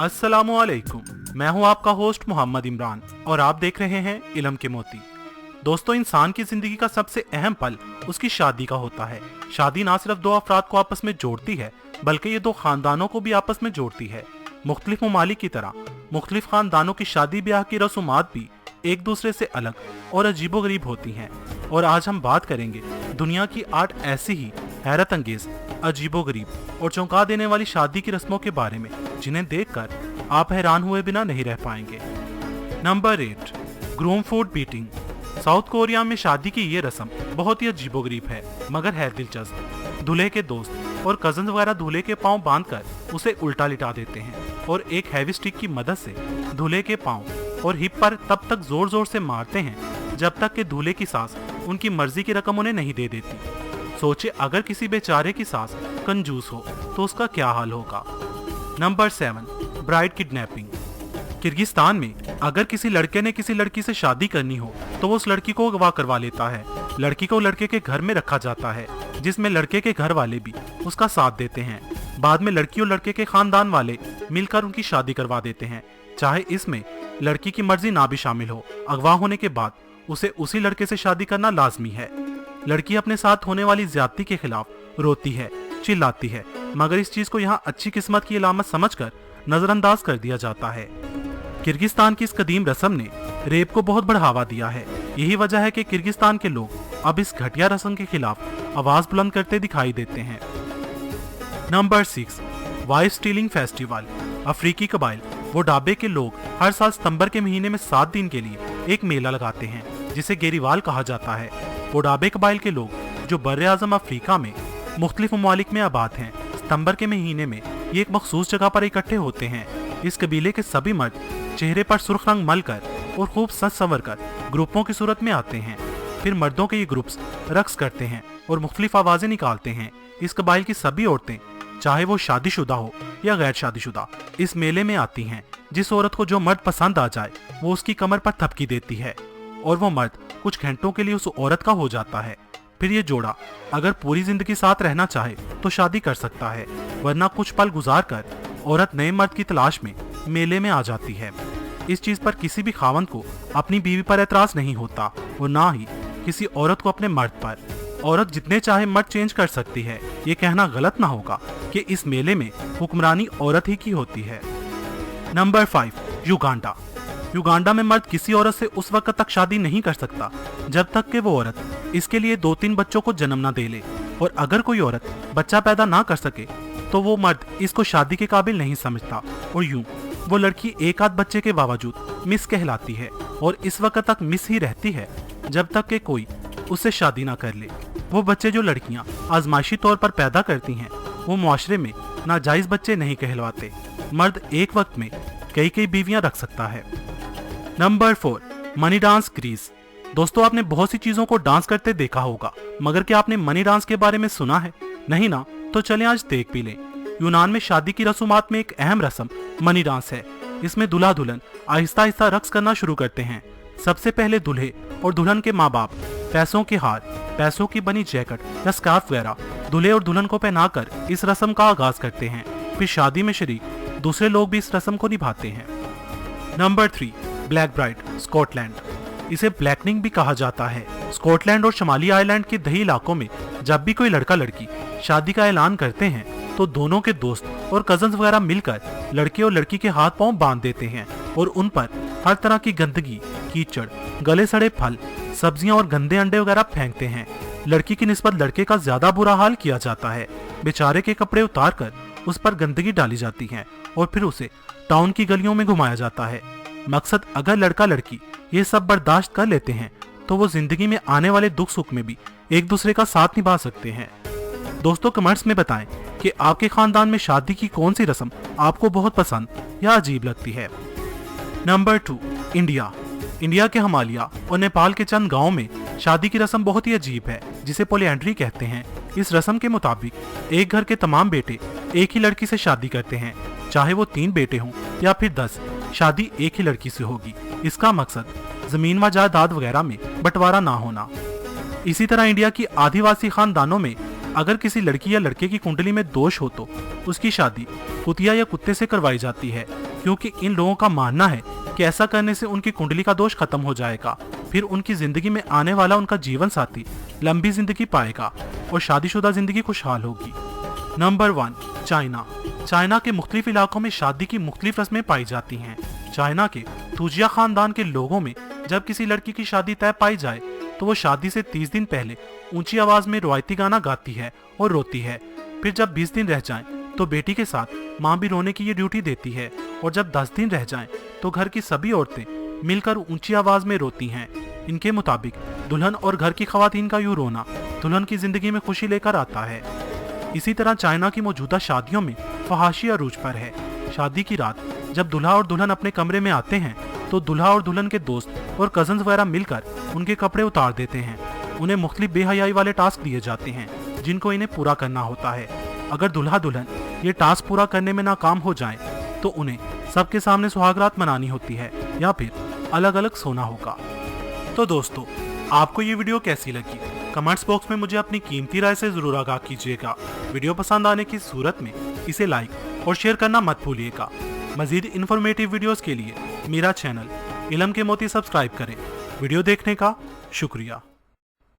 अस्सलामुअलैकुम। मैं हूं आपका होस्ट मोहम्मद इमरान और आप देख रहे हैं इल्म के मोती। दोस्तों, इंसान की जिंदगी का सबसे अहम पल उसकी शादी का होता है। शादी ना सिर्फ दो अफराद को आपस में जोड़ती है बल्कि ये दो खानदानों को भी आपस में जोड़ती है। मुख्तलिफ ममालिक की तरह मुख्तलिफ खानदानों की शादी ब्याह की रसूमात भी एक दूसरे से अलग और अजीबोगरीब होती हैं। और आज हम बात करेंगे दुनिया की 8 ऐसी ही हैरत अंगेज, अजीबोगरीब और चौंका देने वाली शादी की रस्मों के बारे में जिन्हें देखकर आप हैरान हुए बिना नहीं रह पाएंगे। Number 8, groom food beating. South Korea में शादी की ये रस्म बहुत ही अजीबोगरीब है मगर है दिलचस्प। दूल्हे के दोस्त और कजन वगैरह दूल्हे के पांव बांधकर उसे उल्टा लिटा देते हैं और एक हैवी स्टिक की मदद से दूल्हे के पांव और हिप पर तब तक जोर जोर से मारते हैं जब तक कि दूल्हे की सास उनकी मर्जी की रकम उन्हें नहीं दे देती। सोचे अगर किसी बेचारे की सास कंजूस हो तो उसका क्या हाल होगा। Number 7, bride kidnapping. किर्गिस्तान में अगर किसी लड़के ने किसी लड़की से शादी करनी हो तो वो उस लड़की को अगवा करवा लेता है। लड़की को लड़के के घर में रखा जाता है जिसमें लड़के के घर वाले भी उसका साथ देते हैं। बाद में लड़की और लड़के के खानदान वाले मिलकर उनकी शादी करवा देते हैं, चाहे इसमें लड़की की मर्जी ना भी शामिल हो। अगवा होने के बाद उसे उसी लड़के से शादी करना लाजमी है। लड़की अपने साथ होने वाली ज्यादती के खिलाफ रोती है, चिल्लाती है, मगर इस चीज को यहाँ अच्छी किस्मत की अलामत समझकर नजरअंदाज कर दिया जाता है। किर्गिस्तान की इस कदीम रस्म ने रेप को बहुत बढ़ावा दिया है। यही वजह है कि किर्गिस्तान के लोग अब इस घटिया रस्म के खिलाफ आवाज बुलंद करते दिखाई देते हैं। Number 6, wife stealing festival. अफ्रीकी कबाइल वो डाबे के लोग हर साल सितंबर के महीने में 7 दिन के लिए एक मेला लगाते हैं जिसे गेरीवाल कहा जाता है। वो डाबे कबाइल के लोग जो बर्रे आजम अफ्रीका में मुख्तलिफ ममालिक में आबाद हैं, सितंबर के महीने में ये एक मखसूस जगह पर इकट्ठे होते हैं। इस कबीले के सभी मर्द चेहरे पर सुर्ख रंग मलकर और खूब सज संवर कर ग्रुपों की सूरत में आते हैं। फिर मर्दों के ये ग्रुप्स रक्स करते हैं और मुख्तलिफ आवाजें निकालते हैं। इस कबाइल की सभी औरतें, चाहे वो शादीशुदा हो या गैर शादीशुदा, इस मेले में आती हैं। जिस औरत को जो मर्द पसंद आ जाए वो उसकी कमर पर थपकी देती है और वो मर्द कुछ घंटों के लिए उस औरत का हो जाता है। फिर ये जोड़ा अगर पूरी जिंदगी साथ रहना चाहे तो शादी कर सकता है, वरना कुछ पल गुजार कर औरत नए मर्द की तलाश में मेले में आ जाती है। इस चीज पर किसी भी खावंद को अपनी बीवी पर एतराज नहीं होता और ना ही किसी औरत को अपने मर्द पर। औरत जितने चाहे मर्द चेंज कर सकती है। ये कहना गलत ना होगा कि इस मेले में हुक्मरानी औरत ही की होती है। Number 5, Uganda. युगांडा में मर्द किसी औरत से उस वक्त तक शादी नहीं कर सकता जब तक कि वो औरत इसके लिए 2-3 बच्चों को जन्म न दे ले, और अगर कोई औरत बच्चा पैदा ना कर सके तो वो मर्द इसको शादी के काबिल नहीं समझता और यूं वो लड़की एक आध बच्चे के बावजूद मिस कहलाती है और इस वक्त तक मिस ही रहती है जब तक कि कोई उससे शादी ना कर ले। वो बच्चे जो लड़कियां आजमाइशी तौर पर पैदा करती हैं वो मुआशरे में नाजायज बच्चे नहीं कहलवाते। मर्द एक वक्त में कई बीवियां रख सकता है। Number 4, money dance Greece. दोस्तों, आपने बहुत सी चीजों को डांस करते देखा होगा, मगर क्या आपने मनी डांस के बारे में सुना है? नहीं ना? तो चलें आज देख भी लें। यूनान में शादी की रसूमात में एक अहम रस्म मनी डांस है। इसमें दूल्हा दुल्हन आहिस्ता आहिस्ता रक्स करना शुरू करते हैं। सबसे पहले दूल्हे और दुल्हन के माँ बाप पैसों के हार, पैसों की बनी जैकेट या स्कार्फ वगैरह दूल्हे और दुल्हन को पहनाकर इस रस्म का आगाज करते हैं। फिर शादी में शरीक दूसरे लोग भी इस रस्म को निभाते हैं। Number 3, black bride, Scotland. इसे ब्लैकनिंग भी कहा जाता है। स्कॉटलैंड और शमाली आयरलैंड के दही इलाकों में जब भी कोई लड़का लड़की शादी का ऐलान करते हैं तो दोनों के दोस्त और कजन्स वगैरह मिलकर लड़के और लड़की के हाथ पांव बांध देते हैं और उन पर हर तरह की गंदगी, कीचड़, गले सड़े फल, सब्जियां और गंदे अंडे वगैरह फेंकते हैं। लड़की की निस्बत लड़के का ज्यादा बुरा हाल किया जाता है। बेचारे के कपड़े उतार कर उस पर गंदगी डाली जाती है और फिर उसे टाउन की गलियों में घुमाया जाता है। मकसद, अगर लड़का लड़की ये सब बर्दाश्त कर लेते हैं तो वो जिंदगी में आने वाले दुख सुख में भी एक दूसरे का साथ निभा सकते हैं। दोस्तों, कमेंट्स में बताएं कि आपके खानदान में शादी की कौन सी रस्म आपको बहुत पसंद या अजीब लगती है। Number 2, India. इंडिया के हिमालय और नेपाल के चंद गांवों में शादी की रस्म बहुत ही अजीब है जिसे पॉलीएंड्री कहते हैं। इस रस्म के मुताबिक एक घर के तमाम बेटे एक ही लड़की से शादी करते हैं, चाहे वो 3 बेटे हों या फिर 10, शादी एक ही लड़की से होगी। इसका मकसद जमीन व जायदाद वगैरह में बंटवारा ना होना। इसी तरह इंडिया की आदिवासी खानदानों में अगर किसी लड़की या लड़के की कुंडली में दोष हो तो उसकी शादी कुतिया या कुत्ते से करवाई जाती है। क्योंकि इन लोगों का मानना है कि ऐसा करने से उनकी कुंडली का दोष खत्म हो जाएगा, फिर उनकी जिंदगी में आने वाला उनका जीवन साथी लंबी जिंदगी पाएगा और शादीशुदा जिंदगी खुशहाल होगी। Number 1, China. चाइना के मुख्तलिफ इलाकों में शादी की मुख्तलिफ रस्में पाई जाती हैं। चाइना के तुजिया खानदान के लोगों में जब किसी लड़की की शादी तय पाई जाए तो वो शादी से 30 दिन पहले ऊंची आवाज में रवायती गाना गाती है और रोती है। फिर जब 20 दिन रह जाएं तो बेटी के साथ माँ भी रोने की ये ड्यूटी देती है, और जब 10 दिन रह जाएं तो घर की सभी औरतें मिलकर ऊंची आवाज में रोती हैं। इनके मुताबिक दुल्हन और घर की खवातीन का यूं रोना दुल्हन की जिंदगी में खुशी लेकर आता है। इसी तरह चाइना की मौजूदा शादियों में फहाशी अरूज पर है। शादी की रात जब दूल्हा और दुल्हन अपने कमरे में आते हैं तो दूल्हा और दुल्हन के दोस्त और कजन्स वगैरह मिलकर उनके कपड़े उतार देते हैं। उन्हें मुख्तलिफ बेहयाई वाले टास्क दिए जाते हैं जिनको इन्हें पूरा करना होता है। अगर दूल्हा दुल्हन ये टास्क पूरा करने में नाकाम हो जाएं, तो उन्हें सबके सामने सुहागरात मनानी होती है या फिर अलग अलग सोना होगा। तो दोस्तों, आपको ये वीडियो कैसी लगी? कमेंट्स बॉक्स में मुझे अपनी कीमती राय से जरूर आगाह कीजिएगा। वीडियो पसंद आने की सूरत में इसे लाइक और शेयर करना मत भूलिएगा। मजीद इन्फॉर्मेटिव वीडियोस के लिए मेरा चैनल इलम के मोती सब्सक्राइब करें। वीडियो देखने का शुक्रिया।